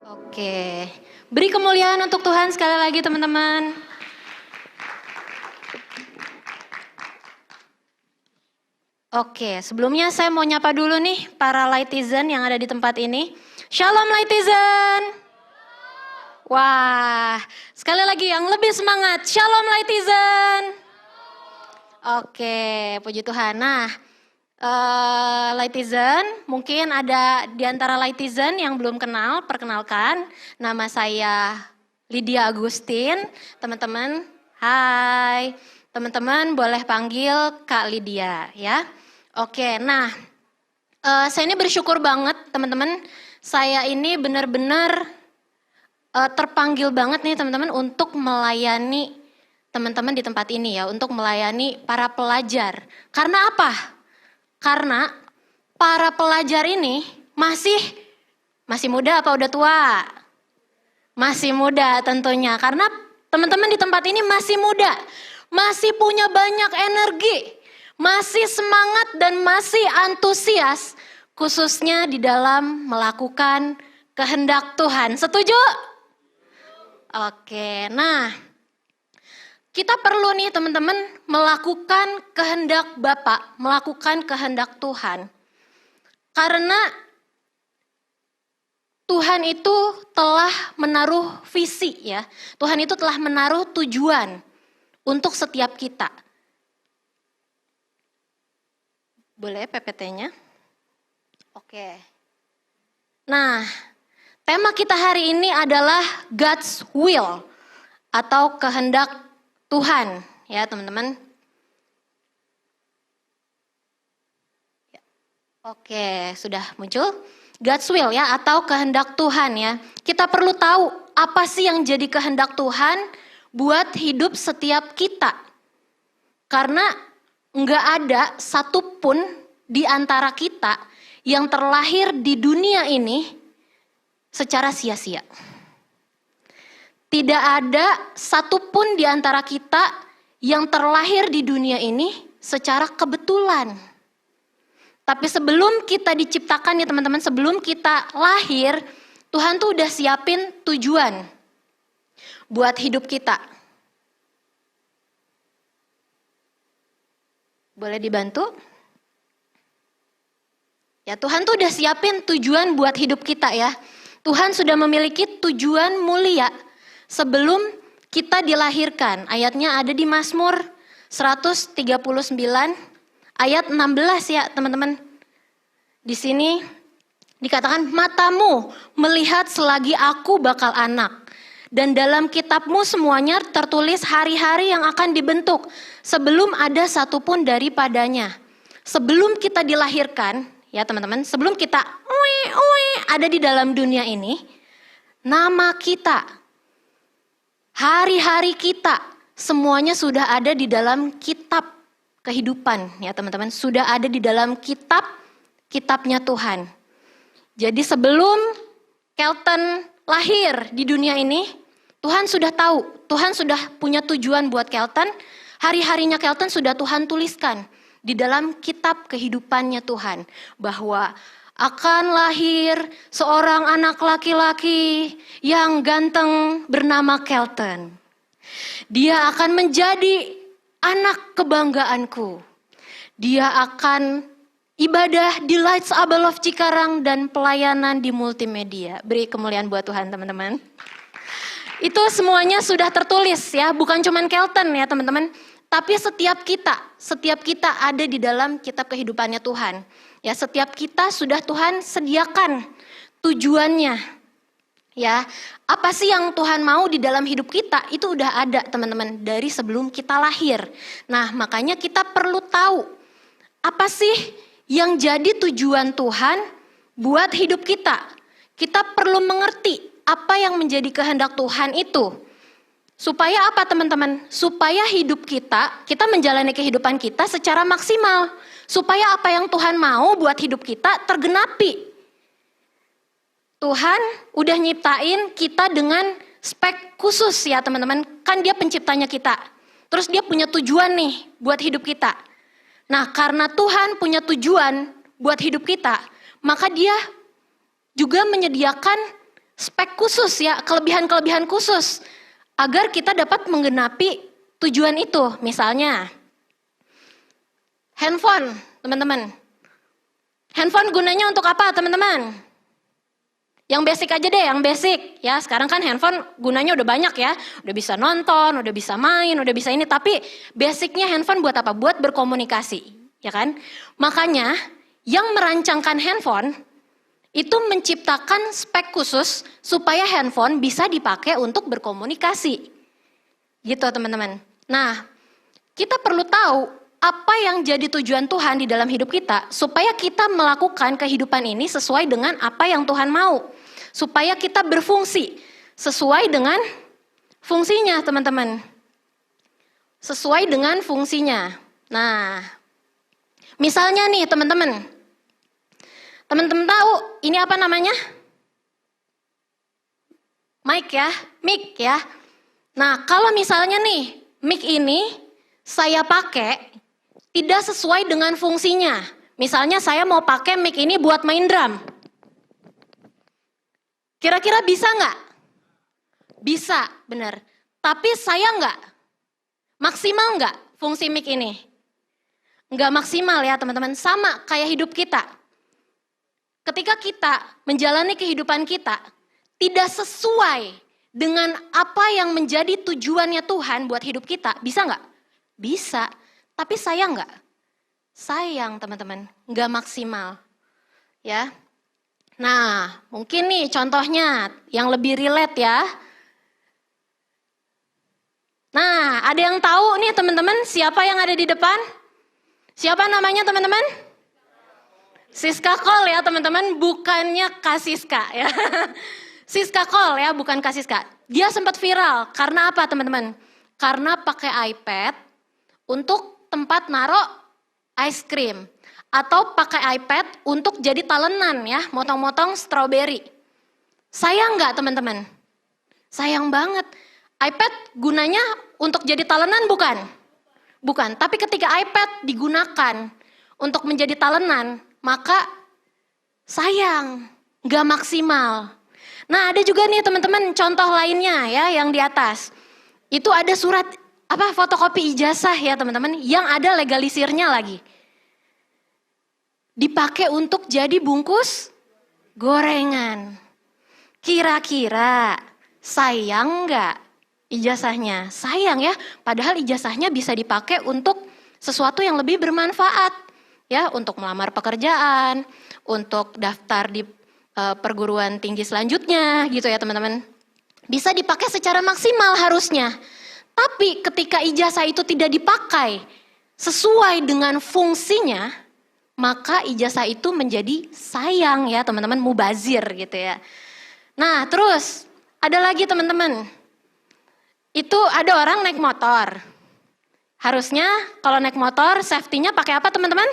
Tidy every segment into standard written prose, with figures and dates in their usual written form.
Oke, beri kemuliaan untuk Tuhan sekali lagi teman-teman. Oke, sebelumnya saya mau nyapa dulu nih para Lightizen yang ada di tempat ini. Shalom Lightizen. Wah, sekali lagi yang lebih semangat. Shalom Lightizen. Oke, puji Tuhan. Nah, Lightizen, mungkin ada di antara Lightizen yang belum kenal, perkenalkan. Nama saya Lydia Agustin. Teman-teman, hai. Teman-teman boleh panggil Kak Lydia ya. Oke, nah saya ini bersyukur banget teman-teman. Saya ini benar-benar terpanggil banget nih teman-teman untuk melayani teman-teman di tempat ini ya. Untuk melayani para pelajar. Karena apa? Karena para pelajar ini masih muda apa udah tua? Masih muda tentunya. Karena teman-teman di tempat ini masih muda. Masih punya banyak energi. Masih semangat dan masih antusias. Khususnya di dalam melakukan kehendak Tuhan. Setuju? Oke, nah kita perlu nih teman-teman melakukan kehendak Bapa, melakukan kehendak Tuhan. Karena Tuhan itu telah menaruh visi ya. Tuhan itu telah menaruh tujuan untuk setiap kita. Boleh PPT-nya? Oke. Nah, tema kita hari ini adalah God's will atau kehendak Tuhan ya teman-teman. Oke, sudah muncul God's will ya atau kehendak Tuhan ya. Kita perlu tahu apa sih yang jadi kehendak Tuhan buat hidup setiap kita. Karena nggak ada satupun di antara kita yang terlahir di dunia ini secara sia-sia. Tidak ada satupun di antara kita yang terlahir di dunia ini secara kebetulan. Tapi sebelum kita diciptakan ya teman-teman, sebelum kita lahir, Tuhan tuh udah siapin tujuan buat hidup kita. Boleh dibantu? Ya Tuhan tuh udah siapin tujuan buat hidup kita ya. Tuhan sudah memiliki tujuan mulia sebelum kita dilahirkan. Ayatnya ada di Mazmur 139 ayat 16 ya teman-teman. Di sini dikatakan matamu melihat selagi aku bakal anak. Dan dalam kitabmu semuanya tertulis hari-hari yang akan dibentuk sebelum ada satupun daripadanya. Sebelum kita dilahirkan, ya teman-teman, sebelum kita ada di dalam dunia ini, nama kita, hari-hari kita, semuanya sudah ada di dalam kitab kehidupan, ya teman-teman. Sudah ada di dalam kitabnya Tuhan. Jadi sebelum Kelton lahir di dunia ini, Tuhan sudah tahu, Tuhan sudah punya tujuan buat Kelton. Hari-harinya Kelton sudah Tuhan tuliskan di dalam kitab kehidupannya Tuhan. Bahwa akan lahir seorang anak laki-laki yang ganteng bernama Kelton. Dia akan menjadi anak kebanggaanku. Dia akan ibadah di Lights Above Cikarang dan pelayanan di multimedia. Beri kemuliaan buat Tuhan teman-teman. Itu semuanya sudah tertulis ya, bukan cuman Kelton ya teman-teman. Tapi setiap kita ada di dalam kitab kehidupannya Tuhan. Ya, setiap kita sudah Tuhan sediakan tujuannya. Ya, apa sih yang Tuhan mau di dalam hidup kita? Itu udah ada teman-teman dari sebelum kita lahir. Nah, makanya kita perlu tahu apa sih yang jadi tujuan Tuhan buat hidup kita. Kita perlu mengerti apa yang menjadi kehendak Tuhan itu. Supaya apa teman-teman? Supaya hidup kita menjalani kehidupan kita secara maksimal. Supaya apa yang Tuhan mau buat hidup kita tergenapi. Tuhan udah nyiptain kita dengan spek khusus ya teman-teman. Kan dia penciptanya kita. Terus dia punya tujuan nih buat hidup kita. Nah karena Tuhan punya tujuan buat hidup kita, maka dia juga menyediakan spek khusus ya, kelebihan-kelebihan khusus agar kita dapat menggenapi tujuan itu. Misalnya handphone, teman-teman. Handphone gunanya untuk apa, teman-teman? Yang basic aja deh, yang basic ya. Sekarang kan handphone gunanya udah banyak ya, udah bisa nonton, udah bisa main, udah bisa ini. Tapi basicnya handphone buat apa? Buat berkomunikasi, ya kan? Makanya yang merancangkan handphone itu menciptakan spek khusus supaya handphone bisa dipakai untuk berkomunikasi, gitu teman-teman. Nah, kita perlu tahu apa yang jadi tujuan Tuhan di dalam hidup kita supaya kita melakukan kehidupan ini sesuai dengan apa yang Tuhan mau. Supaya kita berfungsi sesuai dengan fungsinya, teman-teman. Sesuai dengan fungsinya. Nah, misalnya nih teman-teman. Teman-teman tahu ini apa namanya? Mic ya, mic ya. Nah, kalau misalnya nih mic ini saya pakai tidak sesuai dengan fungsinya. Misalnya saya mau pakai mic ini buat main drum. Kira-kira bisa nggak? Bisa, benar. Tapi saya nggak. Maksimal nggak fungsi mic ini? Nggak maksimal ya teman-teman. Sama kayak hidup kita. Ketika kita menjalani kehidupan kita, tidak sesuai dengan apa yang menjadi tujuannya Tuhan buat hidup kita. Bisa nggak? Bisa. Tapi sayang nggak? Sayang teman-teman. Nggak maksimal. Ya. Nah, mungkin nih contohnya yang lebih relate ya. Nah, ada yang tahu nih teman-teman siapa yang ada di depan? Siapa namanya teman-teman? Siska Kol ya teman-teman, bukannya Kasiska ya. Siska Kol ya, bukan Kasiska. Dia sempat viral, karena apa teman-teman? Karena pakai iPad untuk tempat naruh ice cream. Atau pakai iPad untuk jadi talenan ya, motong-motong stroberi. Sayang nggak teman-teman? Sayang banget. iPad gunanya untuk jadi talenan bukan? Bukan, tapi ketika iPad digunakan untuk menjadi talenan, maka sayang, nggak maksimal. Nah ada juga nih teman-teman contoh lainnya ya yang di atas. Itu ada surat fotokopi ijazah ya teman-teman, yang ada legalisirnya lagi. Dipakai untuk jadi bungkus gorengan. Kira-kira sayang nggak ijazahnya? Sayang ya, padahal ijazahnya bisa dipakai untuk sesuatu yang lebih bermanfaat. Ya, untuk melamar pekerjaan, untuk daftar di perguruan tinggi selanjutnya gitu ya teman-teman. Bisa dipakai secara maksimal harusnya. Tapi ketika ijazah itu tidak dipakai sesuai dengan fungsinya, maka ijazah itu menjadi sayang ya teman-teman, mubazir gitu ya. Nah terus ada lagi teman-teman, itu ada orang naik motor. Harusnya kalau naik motor safety-nya pakai apa teman-teman?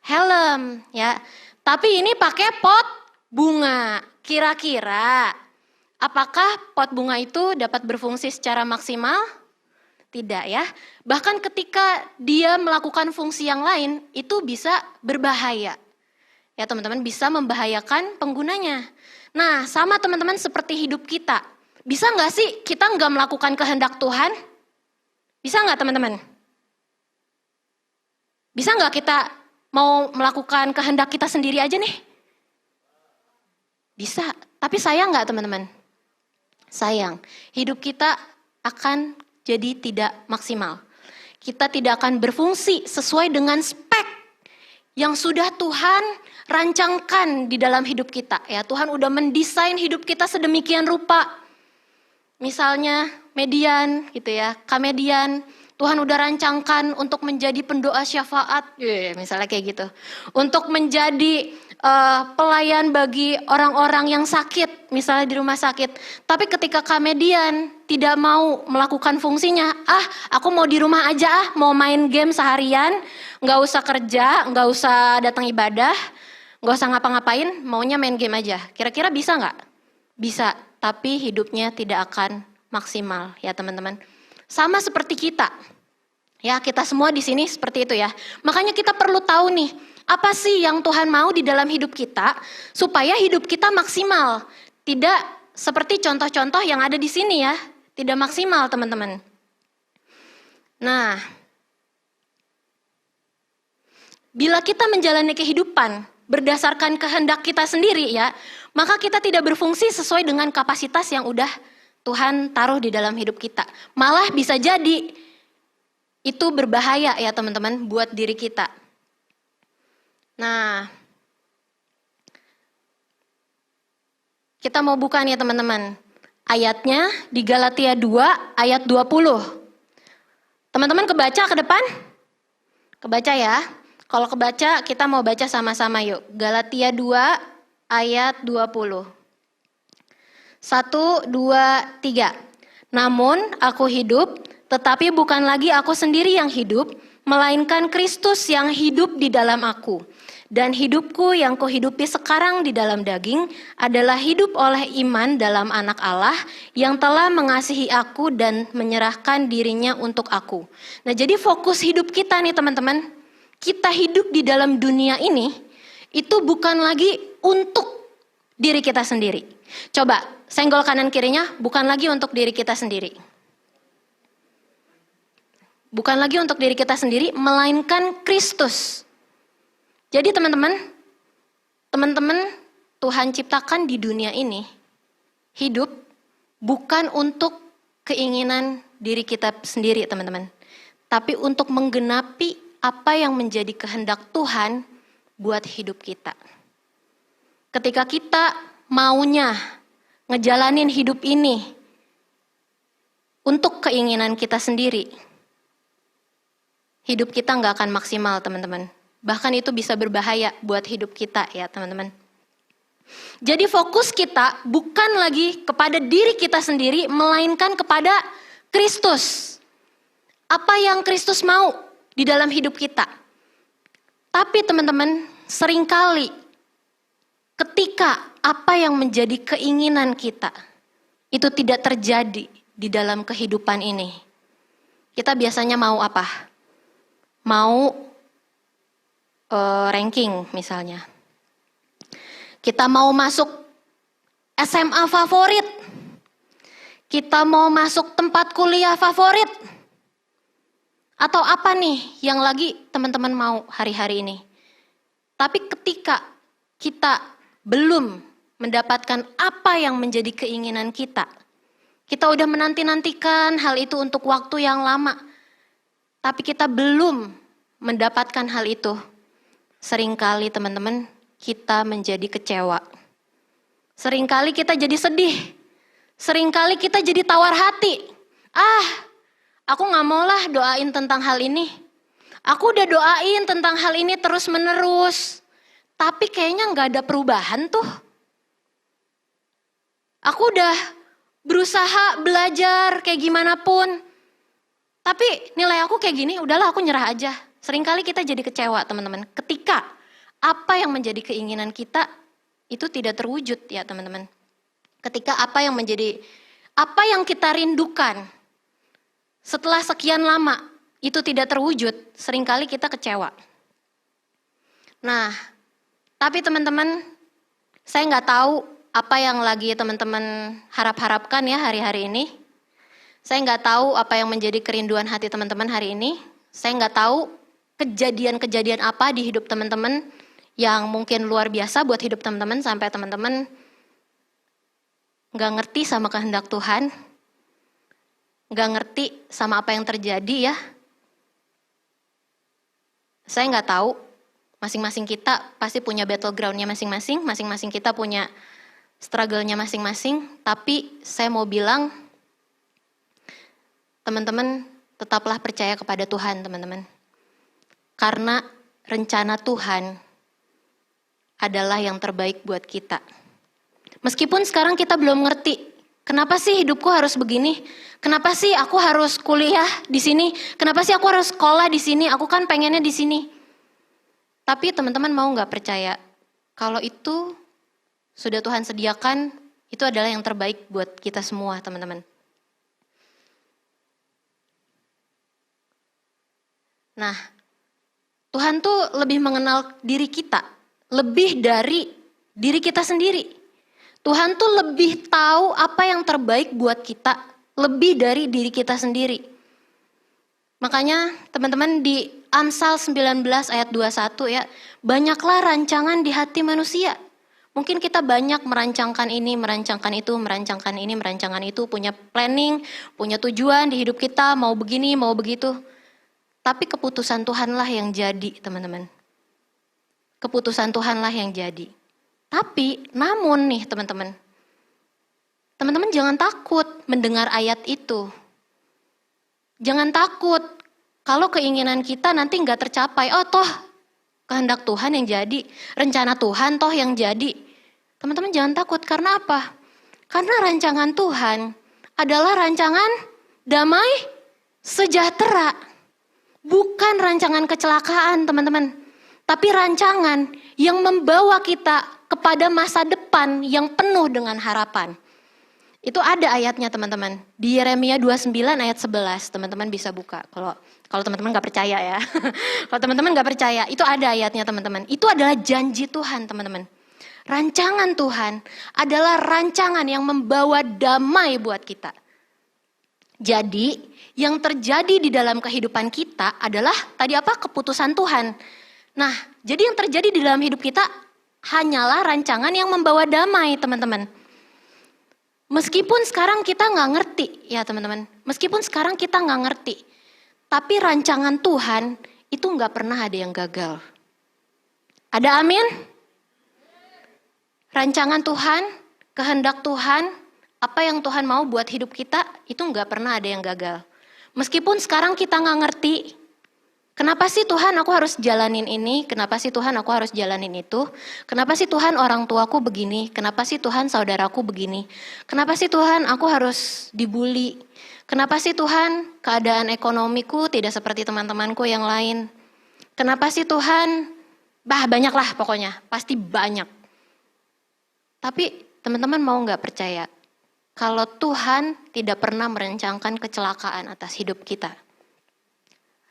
Helm ya. Tapi ini pakai pot bunga. Kira-kira apakah pot bunga itu dapat berfungsi secara maksimal? Tidak ya. Bahkan ketika dia melakukan fungsi yang lain, itu bisa berbahaya. Ya teman-teman, bisa membahayakan penggunanya. Nah sama teman-teman seperti hidup kita. Bisa nggak sih kita nggak melakukan kehendak Tuhan? Bisa nggak teman-teman? Bisa nggak kita mau melakukan kehendak kita sendiri aja nih? Bisa, tapi sayang nggak teman-teman? Sayang, hidup kita akan jadi tidak maksimal. Kita tidak akan berfungsi sesuai dengan spek yang sudah Tuhan rancangkan di dalam hidup kita. Ya, Tuhan udah mendesain hidup kita sedemikian rupa. Misalnya median gitu ya, kamedian. Tuhan udah rancangkan untuk menjadi pendoa syafaat, misalnya kayak gitu. Untuk menjadi pelayan bagi orang-orang yang sakit, misalnya di rumah sakit. Tapi ketika kamedian tidak mau melakukan fungsinya, aku mau di rumah aja, mau main game seharian, nggak usah kerja, nggak usah datang ibadah, nggak usah ngapa-ngapain, maunya main game aja. Kira-kira bisa nggak? Bisa, tapi hidupnya tidak akan maksimal ya teman-teman. Sama seperti kita. Ya, kita semua di sini seperti itu ya. Makanya kita perlu tahu nih, apa sih yang Tuhan mau di dalam hidup kita supaya hidup kita maksimal. tidak seperti contoh-contoh yang ada di sini ya. Tidak maksimal teman-teman. Nah, bila kita menjalani kehidupan berdasarkan kehendak kita sendiri ya, maka kita tidak berfungsi sesuai dengan kapasitas yang udah Tuhan taruh di dalam hidup kita. Malah bisa jadi itu berbahaya ya teman-teman buat diri kita. Nah, kita mau buka nih teman-teman. Ayatnya di Galatia 2 ayat 20. Teman-teman kebaca ke depan? Kebaca ya. Kalau kebaca kita mau baca sama-sama yuk. Galatia 2 ayat 20. 1, 2, 3. Namun aku hidup, tetapi bukan lagi aku sendiri yang hidup, melainkan Kristus yang hidup di dalam aku. Dan hidupku yang kuhidupi sekarang di dalam daging adalah hidup oleh iman dalam anak Allah yang telah mengasihi aku dan menyerahkan dirinya untuk aku. Nah, jadi fokus hidup kita nih teman-teman. Kita hidup di dalam dunia ini, itu bukan lagi untuk diri kita sendiri. Coba, senggol kanan kirinya, bukan lagi untuk diri kita sendiri. Bukan lagi untuk diri kita sendiri, melainkan Kristus. Jadi teman-teman Tuhan ciptakan di dunia ini, hidup bukan untuk keinginan diri kita sendiri teman-teman. Tapi untuk menggenapi apa yang menjadi kehendak Tuhan buat hidup kita. Ketika kita maunya ngejalanin hidup ini untuk keinginan kita sendiri, hidup kita nggak akan maksimal teman-teman. Bahkan itu bisa berbahaya buat hidup kita ya teman-teman. Jadi fokus kita bukan lagi kepada diri kita sendiri, melainkan kepada Kristus. Apa yang Kristus mau di dalam hidup kita. Tapi teman-teman, seringkali ketika apa yang menjadi keinginan kita, itu tidak terjadi di dalam kehidupan ini. Kita biasanya mau apa? Mau ranking misalnya. Kita mau masuk SMA favorit. Kita mau masuk tempat kuliah favorit. Atau apa nih yang lagi teman-teman mau hari-hari ini. Tapi ketika kita belum mendapatkan apa yang menjadi keinginan kita. Kita udah menanti-nantikan hal itu untuk waktu yang lama. Tapi kita belum mendapatkan hal itu. Seringkali teman-teman kita menjadi kecewa. Seringkali kita jadi sedih. Seringkali kita jadi tawar hati. Aku gak maulah doain tentang hal ini. Aku udah doain tentang hal ini terus menerus. Tapi kayaknya gak ada perubahan tuh. Aku udah berusaha belajar kayak gimana pun. Tapi nilai aku kayak gini, udahlah aku nyerah aja. Seringkali kita jadi kecewa teman-teman. Ketika apa yang menjadi keinginan kita itu tidak terwujud ya teman-teman. Ketika apa yang kita rindukan setelah sekian lama itu tidak terwujud, seringkali kita kecewa. Nah, tapi teman-teman, saya nggak tahu apa yang lagi teman-teman harapkan ya hari-hari ini. Saya nggak tahu apa yang menjadi kerinduan hati teman-teman hari ini. Saya nggak tahu kejadian-kejadian apa di hidup teman-teman yang mungkin luar biasa buat hidup teman-teman sampai teman-teman nggak ngerti sama kehendak Tuhan, nggak ngerti sama apa yang terjadi ya. Saya nggak tahu. Masing-masing kita pasti punya battleground-nya masing-masing. Masing-masing kita punya struggle-nya masing-masing. Tapi saya mau bilang, teman-teman tetaplah percaya kepada Tuhan, teman-teman. Karena rencana Tuhan adalah yang terbaik buat kita. Meskipun sekarang kita belum ngerti, kenapa sih hidupku harus begini? Kenapa sih aku harus kuliah di sini? Kenapa sih aku harus sekolah di sini? Aku kan pengennya di sini. Tapi teman-teman mau nggak percaya kalau itu sudah Tuhan sediakan, itu adalah yang terbaik buat kita semua, teman-teman. Nah, Tuhan tuh lebih mengenal diri kita, lebih dari diri kita sendiri. Tuhan tuh lebih tahu apa yang terbaik buat kita, lebih dari diri kita sendiri. Makanya teman-teman di Amsal 19 ayat 21 ya, banyaklah rancangan di hati manusia. Mungkin kita banyak merancangkan ini, merancangkan itu, merancangkan ini, merancangkan itu, punya planning, punya tujuan di hidup kita, mau begini, mau begitu. Tapi keputusan Tuhanlah yang jadi, teman-teman. Keputusan Tuhanlah yang jadi. Tapi, namun nih teman-teman, teman-teman jangan takut mendengar ayat itu. Jangan takut kalau keinginan kita nanti nggak tercapai. Oh toh, kehendak Tuhan yang jadi, rencana Tuhan toh yang jadi. Teman-teman jangan takut, karena apa? Karena rancangan Tuhan adalah rancangan damai sejahtera. Bukan rancangan kecelakaan, teman-teman. Tapi rancangan yang membawa kita kepada masa depan yang penuh dengan harapan. Itu ada ayatnya, teman-teman. Di Yeremia 29 ayat 11, teman-teman bisa buka. Kalau teman-teman nggak percaya ya. Kalau teman-teman nggak percaya, itu ada ayatnya, teman-teman. Itu adalah janji Tuhan, teman-teman. Rancangan Tuhan adalah rancangan yang membawa damai buat kita. Jadi, yang terjadi di dalam kehidupan kita adalah tadi apa? Keputusan Tuhan. Nah, jadi yang terjadi di dalam hidup kita hanyalah rancangan yang membawa damai, teman-teman. Meskipun sekarang kita nggak ngerti, ya teman-teman. Meskipun sekarang kita nggak ngerti, tapi rancangan Tuhan itu nggak pernah ada yang gagal. Ada amin? Rancangan Tuhan, kehendak Tuhan, apa yang Tuhan mau buat hidup kita, itu nggak pernah ada yang gagal. Meskipun sekarang kita nggak ngerti, kenapa sih Tuhan aku harus jalanin ini, kenapa sih Tuhan aku harus jalanin itu, kenapa sih Tuhan orang tuaku begini, kenapa sih Tuhan saudaraku begini, kenapa sih Tuhan aku harus dibully, kenapa sih Tuhan keadaan ekonomiku tidak seperti teman-temanku yang lain, kenapa sih Tuhan, banyak lah pokoknya, pasti banyak. Tapi teman-teman mau nggak percaya kalau Tuhan tidak pernah merencanakan kecelakaan atas hidup kita.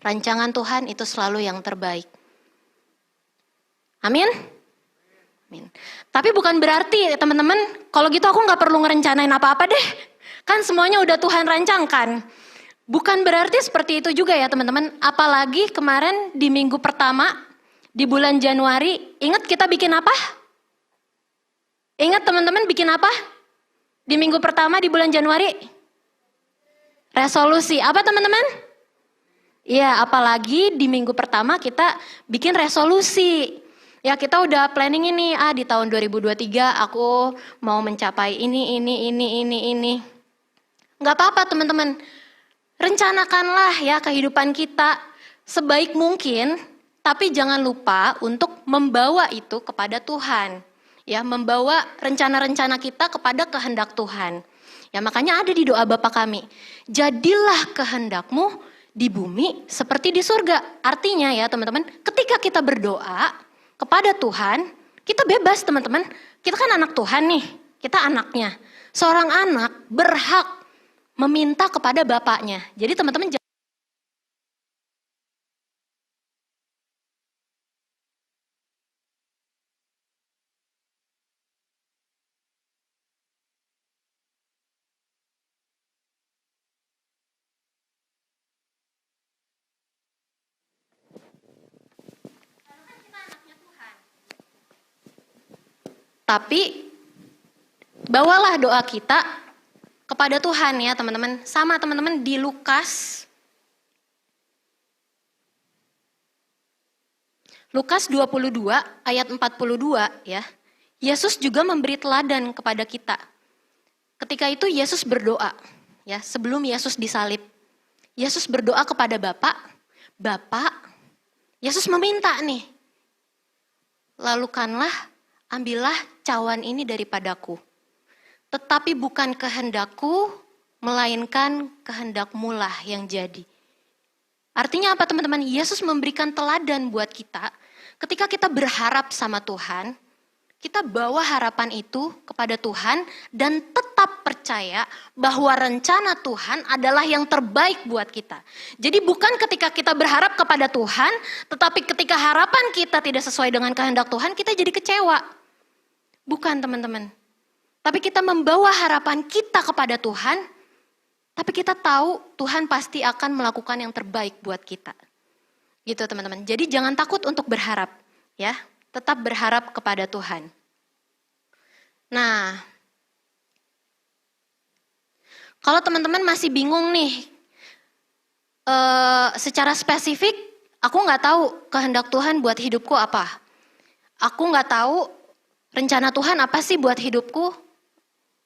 Rancangan Tuhan itu selalu yang terbaik. Amin? Amin. Tapi bukan berarti teman-teman, kalau gitu aku nggak perlu ngerencanain apa-apa deh. Kan semuanya udah Tuhan rancangkan. Bukan berarti seperti itu juga ya teman-teman. Apalagi kemarin di minggu pertama, di bulan Januari, ingat kita bikin apa? Ingat teman-teman bikin apa? Di minggu pertama di bulan Januari? Resolusi. Apa teman-teman? Iya, apalagi di minggu pertama kita bikin resolusi. Ya kita udah planning ini, di tahun 2023 aku mau mencapai ini. Nggak apa-apa teman-teman. Rencanakanlah ya kehidupan kita sebaik mungkin, tapi jangan lupa untuk membawa itu kepada Tuhan. Ya, membawa rencana-rencana kita kepada kehendak Tuhan. Ya, makanya ada di doa Bapa kami. Jadilah kehendakmu di bumi seperti di surga. Artinya ya teman-teman, ketika kita berdoa kepada Tuhan, kita bebas teman-teman. Kita kan anak Tuhan nih, kita anaknya. Seorang anak berhak meminta kepada bapaknya. Jadi teman-teman tapi bawalah doa kita kepada Tuhan ya teman-teman. Sama teman-teman di Lukas 22 ayat 42 ya. Yesus juga memberi teladan kepada kita. Ketika itu Yesus berdoa ya, sebelum Yesus disalib. Yesus berdoa kepada Bapak, Yesus meminta nih. Lalukanlah, ambillah cawan ini daripadaku. Tetapi bukan kehendakku, melainkan kehendakmu lah yang jadi. Artinya apa teman-teman? Yesus memberikan teladan buat kita. Ketika kita berharap sama Tuhan, kita bawa harapan itu kepada Tuhan dan tetap percaya bahwa rencana Tuhan adalah yang terbaik buat kita. Jadi bukan ketika kita berharap kepada Tuhan, tetapi ketika harapan kita tidak sesuai dengan kehendak Tuhan, kita jadi kecewa. Bukan teman-teman. tapi kita membawa harapan kita kepada Tuhan, tapi kita tahu Tuhan pasti akan melakukan yang terbaik buat kita. Gitu teman-teman. Jadi jangan takut untuk berharap, ya. Tetap berharap kepada Tuhan. Nah, kalau teman-teman masih bingung nih, secara spesifik, aku nggak tahu kehendak Tuhan buat hidupku apa. Aku nggak tahu rencana Tuhan apa sih buat hidupku.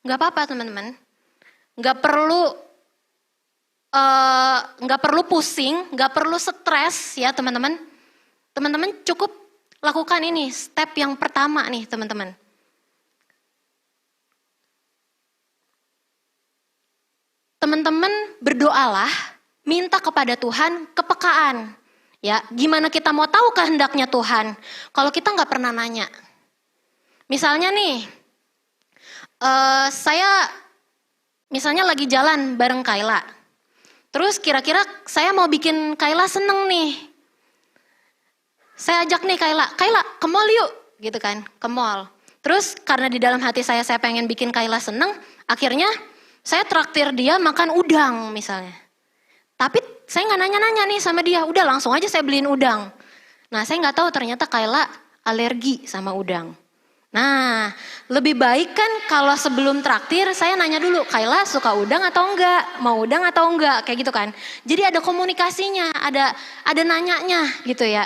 Nggak apa-apa teman-teman. Nggak perlu pusing, nggak perlu stres ya teman-teman. Teman-teman cukup lakukan ini, step yang pertama nih teman-teman. Teman-teman berdoalah, minta kepada Tuhan kepekaan. Ya, gimana kita mau tahu kehendaknya Tuhan kalau kita nggak pernah nanya. Misalnya nih, saya misalnya lagi jalan bareng Kayla. Terus kira-kira saya mau bikin Kayla seneng nih. Saya ajak nih Kayla ke mall yuk, gitu kan, ke mall. Terus karena di dalam hati saya pengen bikin Kayla seneng, akhirnya saya traktir dia makan udang misalnya. Tapi saya nggak nanya-nanya nih sama dia, udah langsung aja saya beliin udang. Nah saya nggak tahu ternyata Kayla alergi sama udang. Nah, lebih baik kan kalau sebelum traktir saya nanya dulu, Kayla suka udang atau enggak? Mau udang atau enggak? Kayak gitu kan. Jadi ada komunikasinya, ada nanyanya gitu ya.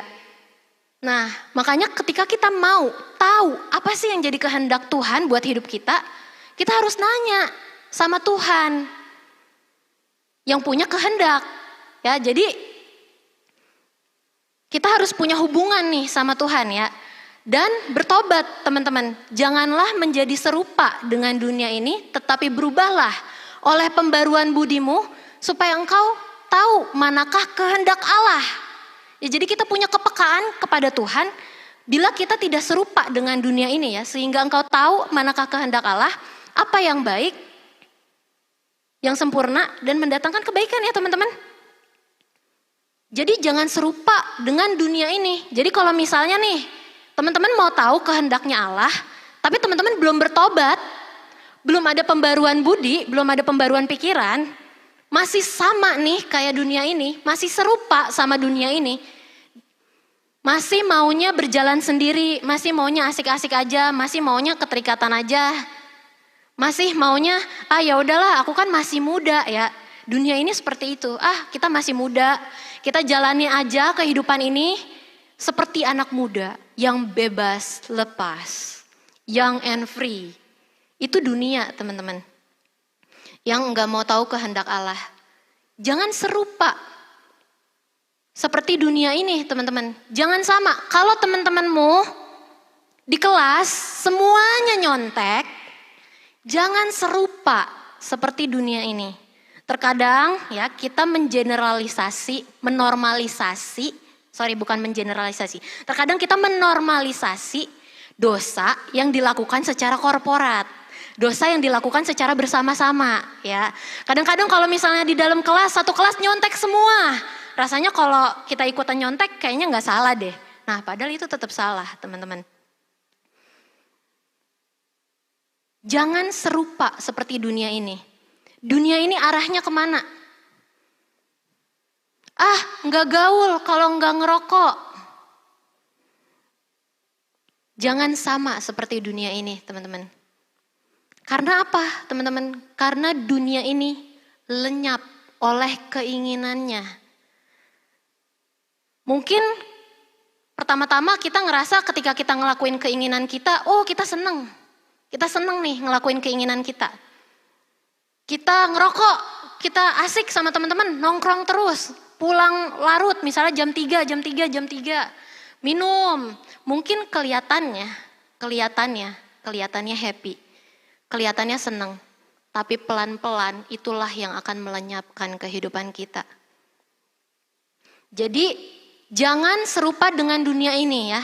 Nah, makanya ketika kita mau tahu apa sih yang jadi kehendak Tuhan buat hidup kita harus nanya sama Tuhan yang punya kehendak. Ya, jadi kita harus punya hubungan nih sama Tuhan ya. Dan bertobat teman-teman, janganlah menjadi serupa dengan dunia ini, tetapi berubahlah oleh pembaruan budimu, supaya engkau tahu manakah kehendak Allah. Ya, jadi kita punya kepekaan kepada Tuhan, bila kita tidak serupa dengan dunia ini ya, sehingga engkau tahu manakah kehendak Allah, apa yang baik, yang sempurna, dan mendatangkan kebaikan ya teman-teman. Jadi jangan serupa dengan dunia ini. Jadi kalau misalnya nih, teman-teman mau tahu kehendaknya Allah, tapi teman-teman belum bertobat, belum ada pembaruan budi, belum ada pembaruan pikiran, masih sama nih kayak dunia ini, masih serupa sama dunia ini, masih maunya berjalan sendiri, masih maunya asik-asik aja, masih maunya keterikatan aja, masih maunya, ya udahlah aku kan masih muda ya, dunia ini seperti itu, kita masih muda, kita jalani aja kehidupan ini seperti anak muda yang bebas, lepas, young and free. Itu dunia teman-teman. Yang enggak mau tahu kehendak Allah. Jangan serupa seperti dunia ini teman-teman. Jangan sama. Kalau teman-temanmu di kelas semuanya nyontek, jangan serupa seperti dunia ini. Terkadang ya kita terkadang kita menormalisasi dosa yang dilakukan secara korporat. Dosa yang dilakukan secara bersama-sama ya. Kadang-kadang kalau misalnya di dalam kelas, satu kelas nyontek semua. Rasanya kalau kita ikutan nyontek kayaknya nggak salah deh. Nah padahal itu tetap salah teman-teman. Jangan serupa seperti dunia ini. Dunia ini arahnya kemana? Nggak gaul kalau nggak ngerokok. Jangan sama seperti dunia ini teman-teman. Karena apa teman-teman? Karena dunia ini lenyap oleh keinginannya. Mungkin pertama-tama kita ngerasa ketika kita ngelakuin keinginan kita, kita seneng. Kita seneng nih ngelakuin keinginan kita. Kita ngerokok, kita asik sama teman-teman, nongkrong terus. Pulang larut misalnya jam 3, minum. Mungkin kelihatannya happy. Kelihatannya seneng, tapi pelan-pelan itulah yang akan melenyapkan kehidupan kita. Jadi jangan serupa dengan dunia ini ya.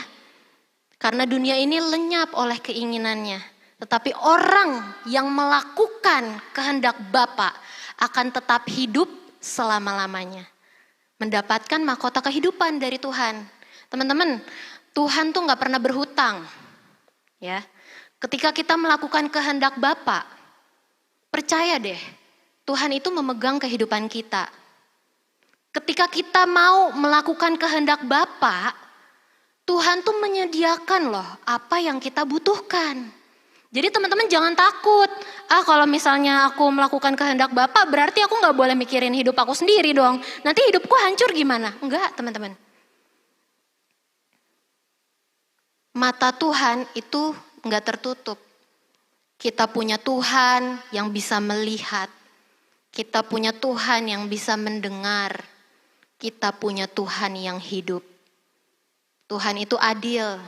Karena dunia ini lenyap oleh keinginannya. Tetapi orang yang melakukan kehendak Bapa akan tetap hidup selama-lamanya. Mendapatkan mahkota kehidupan dari Tuhan. Teman-teman, Tuhan tuh gak pernah berhutang. Ya. Ketika kita melakukan kehendak Bapa, percaya deh, Tuhan itu memegang kehidupan kita. Ketika kita mau melakukan kehendak Bapa, Tuhan tuh menyediakan loh apa yang kita butuhkan. Jadi teman-teman jangan takut. Kalau misalnya aku melakukan kehendak Bapa, berarti aku gak boleh mikirin hidup aku sendiri dong. Nanti hidupku hancur gimana? Enggak, teman-teman. Mata Tuhan itu gak tertutup. Kita punya Tuhan yang bisa melihat. Kita punya Tuhan yang bisa mendengar. Kita punya Tuhan yang hidup. Tuhan itu adil.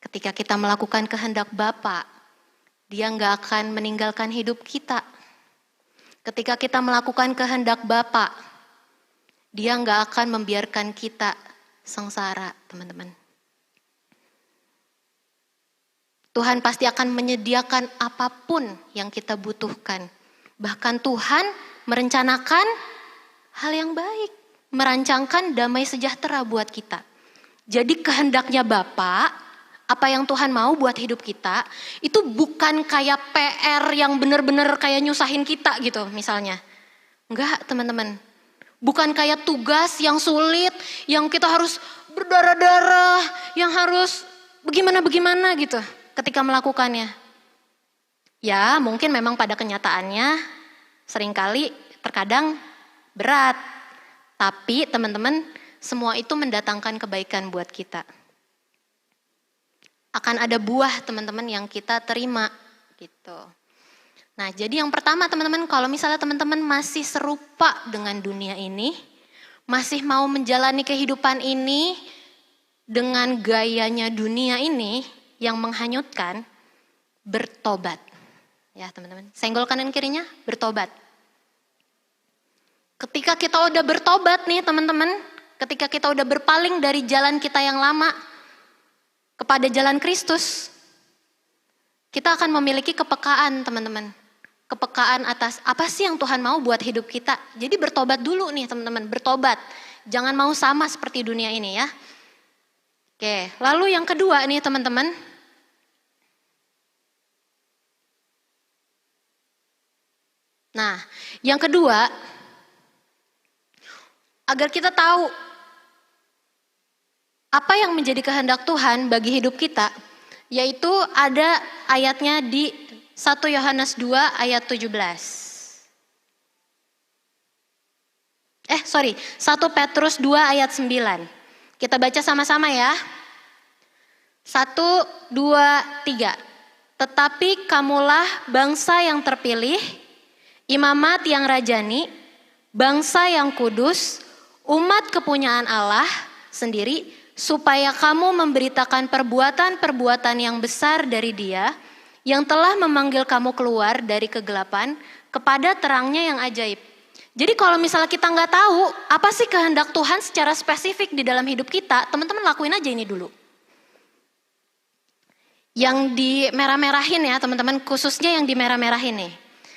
Ketika kita melakukan kehendak Bapa, Dia gak akan meninggalkan hidup kita. Ketika kita melakukan kehendak Bapa, Dia gak akan membiarkan kita sengsara, teman-teman. Tuhan pasti akan menyediakan apapun yang kita butuhkan. Bahkan Tuhan merencanakan hal yang baik, merancangkan damai sejahtera buat kita. Jadi kehendaknya Bapa, apa yang Tuhan mau buat hidup kita, itu bukan kayak PR yang benar-benar kayak nyusahin kita gitu misalnya. Enggak, teman-teman. Bukan kayak tugas yang sulit, yang kita harus berdarah-darah, yang harus bagaimana gitu ketika melakukannya. Ya, mungkin memang pada kenyataannya seringkali terkadang berat. Tapi teman-teman, semua itu mendatangkan kebaikan buat kita. Akan ada buah teman-teman yang kita terima gitu. Nah, jadi yang pertama teman-teman, kalau misalnya teman-teman masih serupa dengan dunia ini, masih mau menjalani kehidupan ini dengan gayanya dunia ini yang menghanyutkan, bertobat. Ya teman-teman, senggol kanan kirinya, bertobat. Ketika kita udah bertobat nih teman-teman, ketika kita udah berpaling dari jalan kita yang lama kepada jalan Kristus, kita akan memiliki kepekaan teman-teman. Kepekaan atas apa sih yang Tuhan mau buat hidup kita. Jadi bertobat dulu nih teman-teman, bertobat. Jangan mau sama seperti dunia ini ya. Oke, lalu yang kedua nih teman-teman. Nah, yang kedua, agar kita tahu apa yang menjadi kehendak Tuhan bagi hidup kita, yaitu ada ayatnya di 1 Yohanes 2 ayat 17. 1 Petrus 2 ayat 9. Kita baca sama-sama ya. 1, 2, 3. Tetapi kamulah bangsa yang terpilih, imamat yang rajani, bangsa yang kudus, umat kepunyaan Allah sendiri, supaya kamu memberitakan perbuatan-perbuatan yang besar dari Dia, yang telah memanggil kamu keluar dari kegelapan kepada terangnya yang ajaib. Jadi kalau misalnya kita nggak tahu apa sih kehendak Tuhan secara spesifik di dalam hidup kita, teman-teman lakuin aja ini dulu. Yang di merah-merahin ya teman-teman, khususnya yang di merah-merahin nih.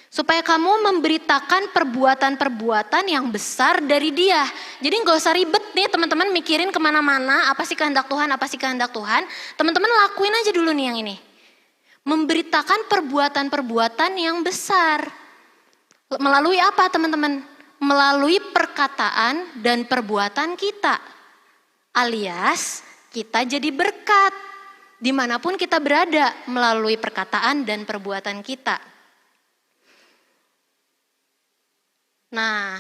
Supaya kamu memberitakan perbuatan-perbuatan yang besar dari Dia. Jadi nggak usah ribet nih teman-teman mikirin kemana-mana, apa sih kehendak Tuhan, apa sih kehendak Tuhan. Teman-teman lakuin aja dulu nih yang ini. Memberitakan perbuatan-perbuatan yang besar. Melalui apa teman-teman? Melalui perkataan dan perbuatan kita. Alias kita jadi berkat. Dimanapun kita berada melalui perkataan dan perbuatan kita. Nah,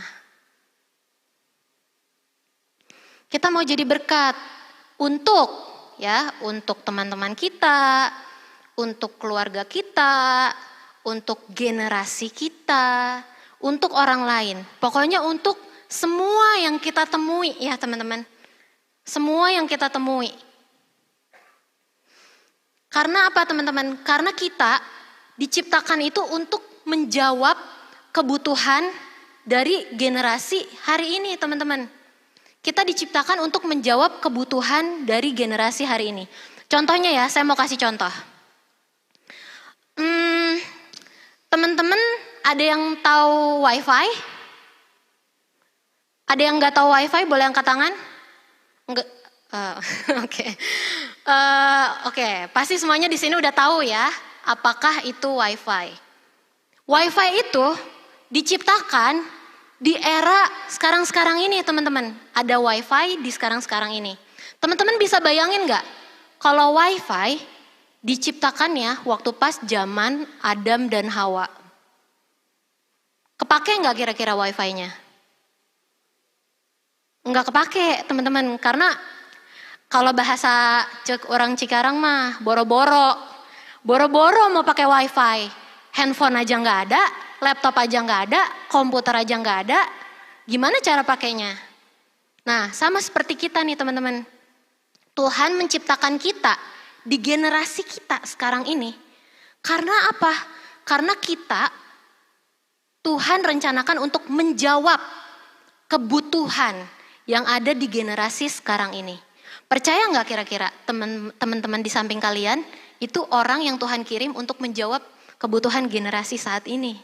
kita mau jadi berkat untuk teman-teman kita, untuk keluarga kita, untuk generasi kita, untuk orang lain. Pokoknya untuk semua yang kita temui ya teman-teman. Semua yang kita temui. Karena apa teman-teman? Karena kita diciptakan itu untuk menjawab kebutuhan dari generasi hari ini teman-teman. Kita diciptakan untuk menjawab kebutuhan dari generasi hari ini. Contohnya ya, saya mau kasih contoh. Teman-teman ada yang tahu wifi? Ada yang gak tahu wifi boleh angkat tangan? Eh, Oke, Oke, pasti semuanya di sini udah tahu ya, apakah itu WiFi. WiFi itu diciptakan di era sekarang-sekarang ini, teman-teman. Ada WiFi di sekarang-sekarang ini. Teman-teman bisa bayangin nggak, kalau WiFi diciptakannya waktu pas zaman Adam dan Hawa? Kepake nggak kira-kira WiFi-nya? Nggak kepake, teman-teman, karena kalau bahasa orang Cikarang mah boro-boro. Boro-boro mau pakai WiFi. Handphone aja nggak ada, laptop aja nggak ada, komputer aja nggak ada. Gimana cara pakainya? Nah, sama seperti kita nih teman-teman. Tuhan menciptakan kita di generasi kita sekarang ini. Karena apa? Karena kita, Tuhan rencanakan untuk menjawab kebutuhan yang ada di generasi sekarang ini. Percaya nggak kira-kira teman-teman di samping kalian itu orang yang Tuhan kirim untuk menjawab kebutuhan generasi saat ini.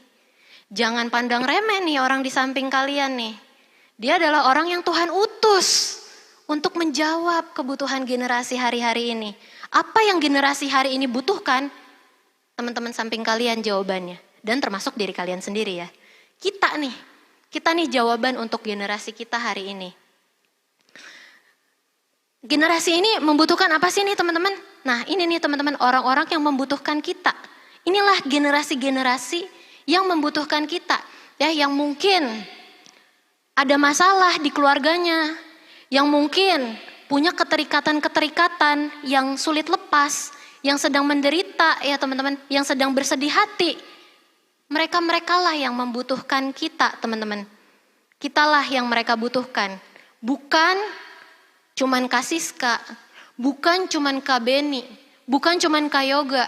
Jangan pandang remeh nih orang di samping kalian nih. Dia adalah orang yang Tuhan utus untuk menjawab kebutuhan generasi hari-hari ini. Apa yang generasi hari ini butuhkan? Teman-teman samping kalian jawabannya. Dan termasuk diri kalian sendiri ya. Kita nih jawaban untuk generasi kita hari ini. Generasi ini membutuhkan apa sih nih teman-teman? Nah ini nih teman-teman orang-orang yang membutuhkan kita. Inilah generasi-generasi yang membutuhkan kita. Ya, yang mungkin ada masalah di keluarganya. Yang mungkin punya keterikatan-keterikatan yang sulit lepas. Yang sedang menderita ya teman-teman. Yang sedang bersedih hati. Mereka-mereka lah yang membutuhkan kita teman-teman. Kitalah yang mereka butuhkan. Bukan cuman Kak Siska, bukan cuman Kak Beni, bukan cuman Kak Yoga,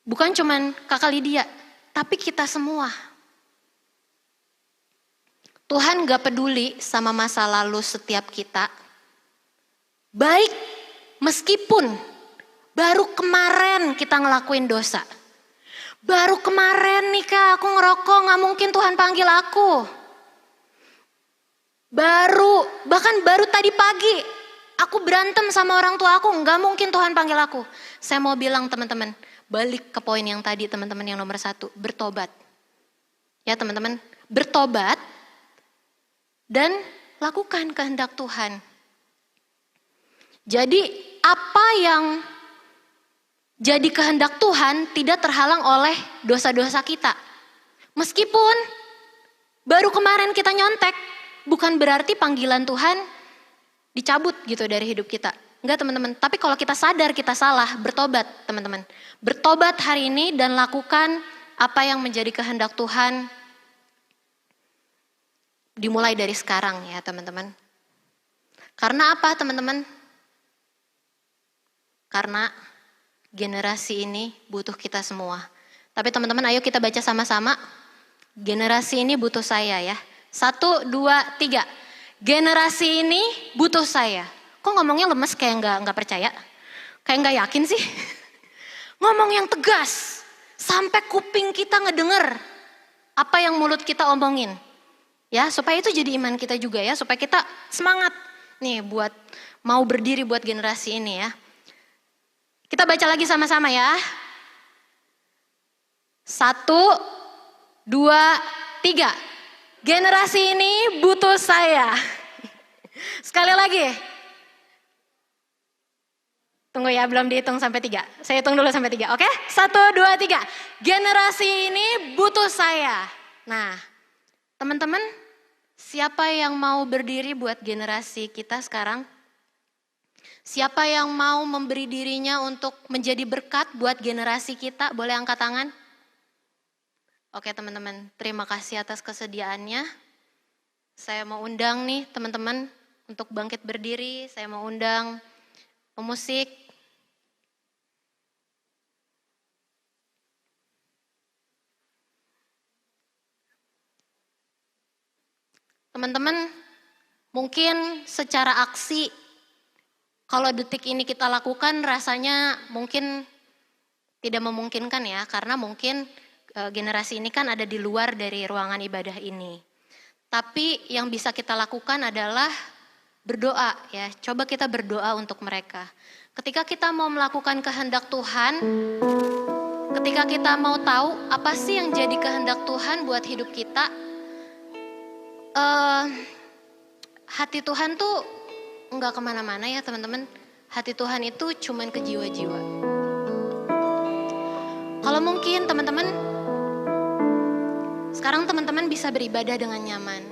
bukan cuman Kakak Lydia, tapi kita semua. Tuhan gak peduli sama masa lalu setiap kita. Baik meskipun baru kemarin kita ngelakuin dosa. Baru kemarin nih Kak aku ngerokok, gak mungkin Tuhan panggil aku. Bahkan baru tadi pagi aku berantem sama orang tua aku, nggak mungkin Tuhan panggil aku. Saya mau bilang teman-teman, balik ke poin yang tadi teman-teman yang nomor 1, bertobat. Ya teman-teman, bertobat dan lakukan kehendak Tuhan. Jadi apa yang jadi kehendak Tuhan tidak terhalang oleh dosa-dosa kita. Meskipun baru kemarin kita nyontek, bukan berarti panggilan Tuhan dicabut gitu dari hidup kita. Enggak teman-teman, tapi kalau kita sadar kita salah, bertobat teman-teman. Bertobat hari ini dan lakukan apa yang menjadi kehendak Tuhan. Dimulai dari sekarang ya teman-teman. Karena apa teman-teman? Karena generasi ini butuh kita semua. Tapi teman-teman ayo kita baca sama-sama. Generasi ini butuh saya ya. 1, 2, 3. Generasi ini butuh saya. Kok ngomongnya lemes kayak nggak percaya? Kayak nggak yakin sih? Ngomong yang tegas. Sampai kuping kita ngedenger apa yang mulut kita omongin. Ya, supaya itu jadi iman kita juga ya. Supaya kita semangat nih buat mau berdiri buat generasi ini ya. Kita baca lagi sama-sama ya. 1, 2, 3. Generasi ini butuh saya. Sekali lagi. Tunggu ya, belum dihitung sampai 3. Saya hitung dulu sampai 3, oke? 1, 2, 3. Generasi ini butuh saya. Nah, teman-teman, siapa yang mau berdiri buat generasi kita sekarang? Siapa yang mau memberi dirinya untuk menjadi berkat buat generasi kita? Boleh angkat tangan? Oke teman-teman, terima kasih atas kesediaannya. Saya mau undang nih teman-teman untuk bangkit berdiri. Saya mau undang pemusik. Teman-teman, mungkin secara aksi, kalau detik ini kita lakukan rasanya mungkin tidak memungkinkan ya. Karena mungkin generasi ini kan ada di luar dari ruangan ibadah ini. Tapi yang bisa kita lakukan adalah Berdoa ya, coba kita berdoa untuk mereka. Ketika kita mau melakukan kehendak Tuhan, ketika kita mau tahu apa sih yang jadi kehendak Tuhan buat hidup kita, hati Tuhan tuh nggak kemana-mana ya teman-teman. Hati Tuhan itu cuman ke jiwa-jiwa. Kalau mungkin teman-teman, sekarang teman-teman bisa beribadah dengan nyaman.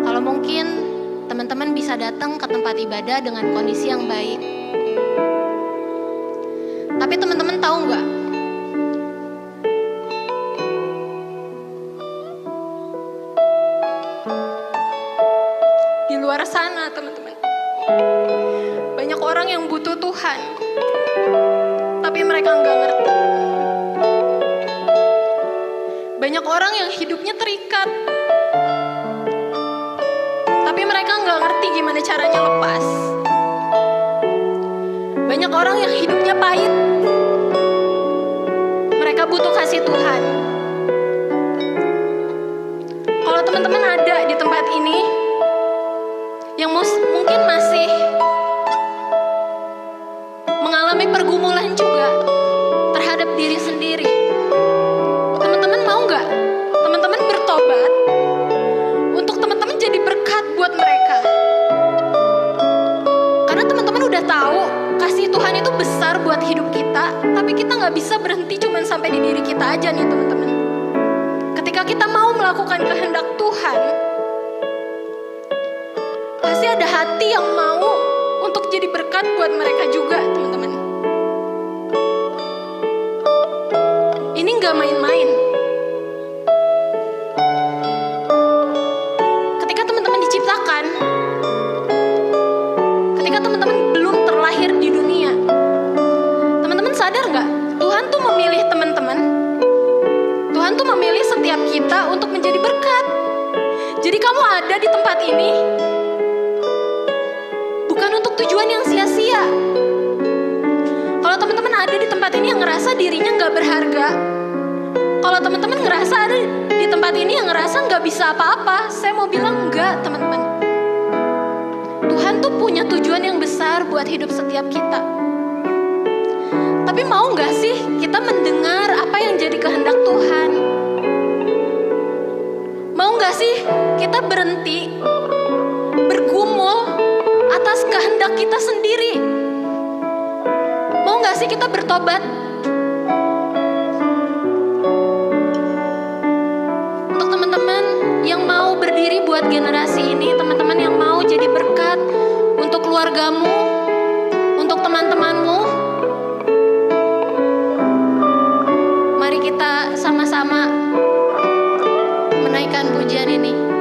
Kalau mungkin teman-teman bisa datang ke tempat ibadah dengan kondisi yang baik. Tapi teman-teman tahu nggak? Di luar sana teman-teman, banyak orang yang butuh Tuhan, tapi mereka nggak ngerti. Banyak orang yang hidupnya terikat, tapi mereka nggak ngerti gimana caranya lepas. Banyak orang yang hidupnya pahit, mereka butuh kasih Tuhan. Kalau teman-teman ada di tempat ini yang mungkin masih mengalami pergumulan juga terhadap diri sendiri, teman-teman mau nggak teman-teman bertobat untuk teman-teman jadi berkat buat mereka? Karena teman-teman udah tahu kasih Tuhan itu besar buat hidup kita, tapi kita nggak bisa berhenti cuman sampai di diri kita aja nih teman-teman. Ketika kita mau melakukan kehendak Tuhan, pasti ada hati yang mau untuk jadi berkat buat mereka juga teman-teman. Ini nggak main-main. Ketika teman-teman diciptakan, ketika teman-teman belum terlahir di dunia, teman-teman sadar nggak? Tuhan tuh memilih teman-teman. Tuhan tuh memilih setiap kita untuk menjadi berkat. Jadi kamu ada di tempat ini bukan untuk tujuan yang sia-sia. Kalau teman-teman ada di tempat ini yang ngerasa dirinya nggak berharga, kalau teman-teman ngerasa ada di tempat ini yang ngerasa nggak bisa apa-apa, saya mau bilang enggak teman-teman. Tuhan tuh punya tujuan yang besar buat hidup setiap kita. Tapi mau nggak sih kita mendengar apa yang jadi kehendak Tuhan? Mau nggak sih kita berhenti bergumul atas kehendak kita sendiri? Mau gak sih kita bertobat? Untuk teman-teman yang mau berdiri buat generasi ini, teman-teman yang mau jadi berkat untuk keluargamu, untuk teman-temanmu, mari kita sama-sama menaikkan pujian ini.